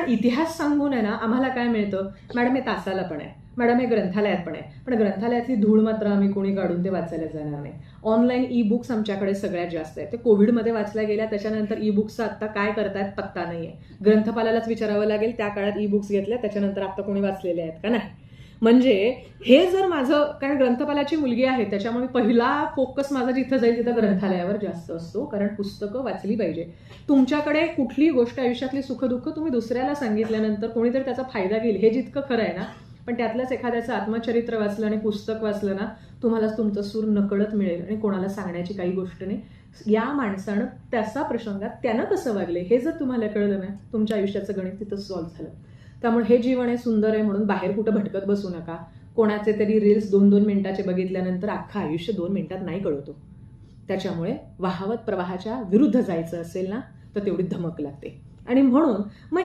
कारण इतिहास सांगून आहे ना आम्हाला काय मिळतं, मॅडम हे तासाला पण आहे, मॅडम हे ग्रंथालयात पण आहे, पण ग्रंथालयातली धूळ मात्र आम्ही कोणी काढून ते वाचायला जाणार नाही. ऑनलाईन ई बुक्स आमच्याकडे सगळ्यात जास्त आहे. ते कोविडमध्ये वाचल्या गेल्या, त्याच्यानंतर ई बुक्सचा आत्ता काय करतायत पत्ता नाही आहे. ग्रंथपालालाच विचारावं लागेल, त्या काळात ई बुक्स घेतल्या, त्याच्यानंतर आता कोणी वाचलेले आहेत का नाही. म्हणजे हे जर माझं, कारण ग्रंथपालाची मुलगी आहे त्याच्यामुळे पहिला फोकस माझा जिथं जाईल तिथं ग्रंथालयावर जास्त असतो, कारण पुस्तकं वाचली पाहिजे. तुमच्याकडे कुठलीही गोष्ट आयुष्यातली सुखदुःख तुम्ही दुसऱ्याला सांगितल्यानंतर कोणीतरी त्याचा फायदा घेईल हे जितकं खरं आहे ना, पण त्यातलंच एखाद्याचं आत्मचरित्र वाचलं आणि पुस्तक वाचलं ना, तुम्हालाच तुमचं सूर नकळत मिळेल आणि कोणाला सांगण्याची काही गोष्ट नाही. या माणसानं त्याचा प्रसंगात त्यानं कसं वागले हे जर तुम्हाला कळलं ना, तुमच्या आयुष्याचं गणित तिथं सॉल्व्ह झालं. त्यामुळे हे जीवन आहे सुंदर आहे म्हणून बाहेर कुठं भटकत बसू नका. कोणाचे तरी रील्स 2-2 मिनिटाचे बघितल्यानंतर अख्खं आयुष्य 2 मिनिटात नाही कळवतो. त्याच्यामुळे वाहवत प्रवाहाच्या विरुद्ध जायचं असेल ना, तर तेवढी धमक लागते. आणि म्हणून मग